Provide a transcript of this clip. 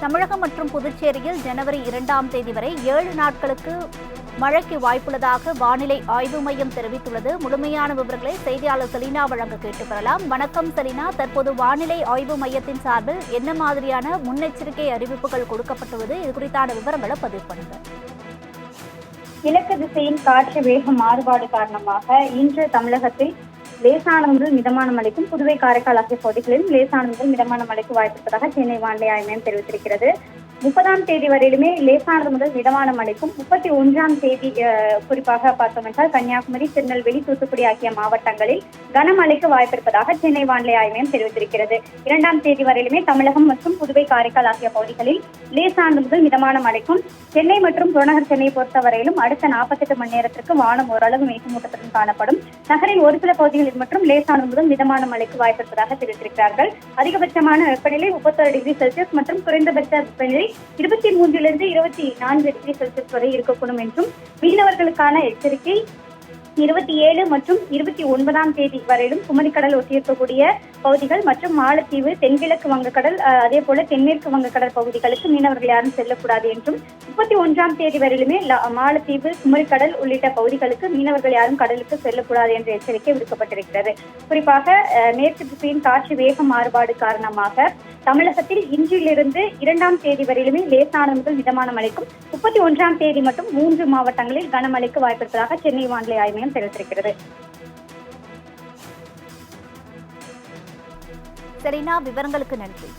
தமிழகம் மற்றும் புதுச்சேரியில் ஜனவரி 2ஆம் தேதி வரை 7 நாட்களுக்கு மழைக்கு வாய்ப்புள்ளதாக வானிலை ஆய்வு மையம் தெரிவித்துள்ளது. முழுமையான விவரங்களை செய்தியாளர் செலினா வழங்க கேட்டுப் பெறலாம். வணக்கம் செலினா, தற்போது வானிலை ஆய்வு மையத்தின் சார்பில் என்ன மாதிரியான முன்னெச்சரிக்கை அறிவிப்புகள் கொடுக்கப்பட்டுள்ளது? இது குறித்தான விவரங்களை பதிவு பண்ணுங்க. கிழக்கு திசையின் காற்று வேக மாறுபாடு காரணமாக இன்று தமிழகத்தில் லேசானது முதல் மிதமான மழைக்கும், புதுவை காரைக்கால் ஆகிய பகுதிகளிலும் லேசானது முதல் மிதமான மழைக்கு வாய்ப்பிருப்பதாக சென்னை வானிலை ஆய்வு மையம் தெரிவித்திருக்கிறது. 30ஆம் தேதி வரையிலுமே லேசானது முதல் மிதமான மழைக்கும், 31ஆம் தேதி குறிப்பாக பார்த்தோம் என்றால் கன்னியாகுமரி, திருநெல்வேலி, தூத்துக்குடி ஆகிய மாவட்டங்களில் கனமழைக்கு வாய்ப்பிருப்பதாக சென்னை வானிலை ஆய்வு மையம் தெரிவித்திருக்கிறது. 2ஆம் தேதி வரையிலுமே தமிழகம் மற்றும் புதுவை காரைக்கால் ஆகிய பகுதிகளில் லேசானது முதல் மிதமான மழைக்கும், சென்னை மற்றும் புறநகர் சென்னையை பொறுத்தவரையிலும் அடுத்த 48 மணி நேரத்திற்கு வானம் ஓரளவு மேகமூட்டத்துடன் காணப்படும். நகரின் ஒரு சில பகுதிகளில் மற்றும் லேசானது முதல் மிதமான மழைக்கு வாய்ப்பிருப்பதாக தெரிவித்திருக்கிறார்கள். அதிகபட்சமான வெப்பநிலை 31 டிகிரி செல்சியஸ் மற்றும் குறைந்தபட்ச வெப்பநிலை 23 to 24 டிகிரி செல்சியஸ் வரை இருக்கக்கூடும் என்றும், மீனவர்களுக்கான எச்சரிக்கை 27 மற்றும் 29ஆம் தேதி வரையிலும் குமரிக்கடல் ஒட்டியிருக்கக்கூடிய பகுதிகள் மற்றும் மாலத்தீவு, தென்கிழக்கு வங்கக்கடல், அதே போல தென்மேற்கு வங்கக்கடல் பகுதிகளுக்கு மீனவர்கள் யாரும் செல்லக்கூடாது என்றும், 31ஆம் தேதி வரையிலுமே மாலத்தீவு, குமரிக்கடல் உள்ளிட்ட பகுதிகளுக்கு மீனவர்கள் யாரும் கடலுக்கு செல்லக்கூடாது என்ற எச்சரிக்கை விடுக்கப்பட்டிருக்கிறது. குறிப்பாக மேற்கு திசையின் காற்று வேக மாறுபாடு காரணமாக தமிழகத்தில் இன்றிலிருந்து 2ஆம் தேதி வரையிலுமே லேசானது முதல் மிதமான மழைக்கும், 31ஆம் தேதி மட்டும் 3 மாவட்டங்களில் கனமழைக்கு வாய்ப்பிருப்பதாக சென்னை வானிலை ஆய்வு மையம் தெரிவித்திருக்கிறது. செலினா, விவரங்களுக்கு நன்றி.